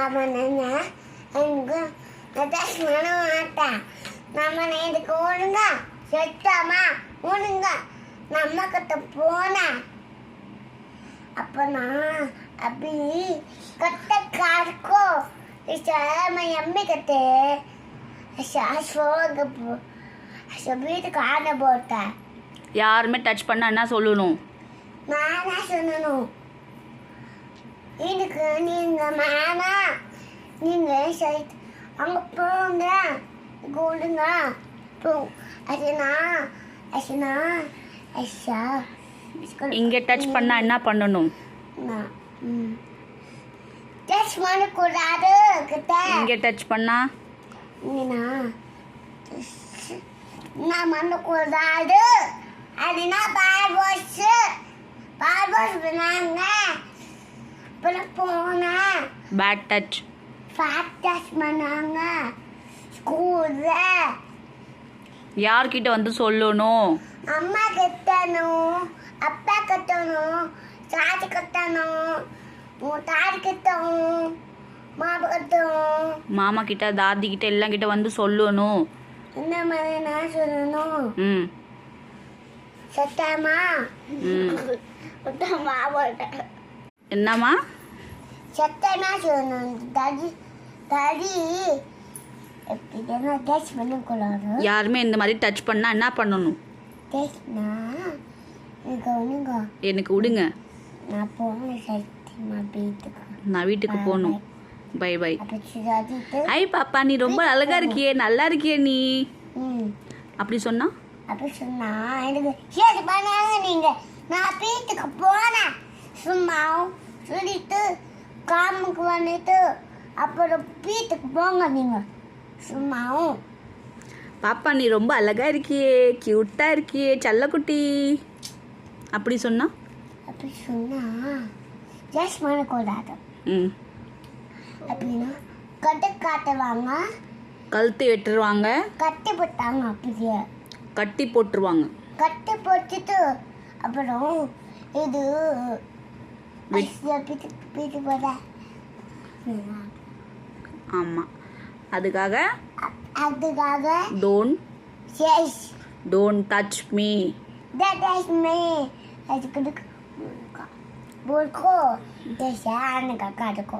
அவனங்க எனக்கு அட்டாச் பண்ண மாட்டேன். நம்ம இதுக்கு ஒழுங்கா செட்டாமா ஒழுங்கா நம்ம கிட்ட போனேன். அப்போ நான் அப்படி கட்ட கார்க்கோ मैं अम्मी कहते வீட்டுக்கு ஆட போட்டேன். யாருமே டச் பண்ண என்ன சொல்லணும்? நானா சொல்லணும். இதுக்கு நீங்க மாமா நீங்க அங்க போங்க கொடுங்க போ. இங்க டச் பண்ணா என்ன பண்ணணும்? டச் பண்ணக்கூடாது. இங்க டச் பண்ணா நான் பண்ணக்கூடாது. அதுனா பால் வாஷ் பண்ணாங்க. அப்புறம் போனேன். Bad touch. ஃபேட் டச் பண்ணாங்க ஸ்கூல்ல. யார்கிட்ட வந்து சொல்லணும்? அம்மா கட்டணும், அப்பா கட்டணும், சாச்சி கட்டணும், தாடி கட்டணும், மாமா கட்டணும். மாமா கிட்ட தாதி கிட்ட எல்லாம் கிட்ட வந்து சொல்லணும். இந்த மாதிரி நான் சொல்லணும். சத்தமா என்னம்மா? சத்தமா சொல்லணும். தடி தடி எப்படின்னா டச் பண்ணக்கூடாது. யாருமே இந்த மாதிரி டச் பண்ணா என்ன பண்ணணும்? டச்னா எனக்கு விடுங்க. நான் போகணும் சத்தியமா வீட்டுக்கு. நான் வீட்டுக்கு போகணும். Bye bye. அப்படி ஐ பாப்பா நீ ரொம்ப அழகா இருக்கியே, நல்லா இருக்கியே நீ. அப்படி சொன்னா அப்படி சொன்னா எனக்கு சரி பண்ணாங்க. நீங்க நான் வீட்டுக்கு போனேன். சும்மா சொல்லிட்டு காமுக்கு வந்துட்டு அப்புறம் வீட்டுக்கு போங்க. நீங்க சும்மாவும் பாப்பா நீ ரொம்ப அழகா இருக்கியே, கியூட்டா இருக்கியே, செல்லக்குட்டி. அப்படி சொன்னா அப்படி சொன்னா ஜஸ்ட் பண்ணக்கூடாது. அப்படின்னா கட்டு காட்டுவாங்க, கழுத்து வெட்டுருவாங்க, கட்டி போட்டாங்க. அப்படியே கட்டி போட்டுருவாங்க. கட்டி போட்டுட்டு அப்புறம் இது வீட்டு போட. ஆமாம், அதுக்காக டோன்ட் டச் மீ. அதுக்கு बोलको जैसे आने का काट को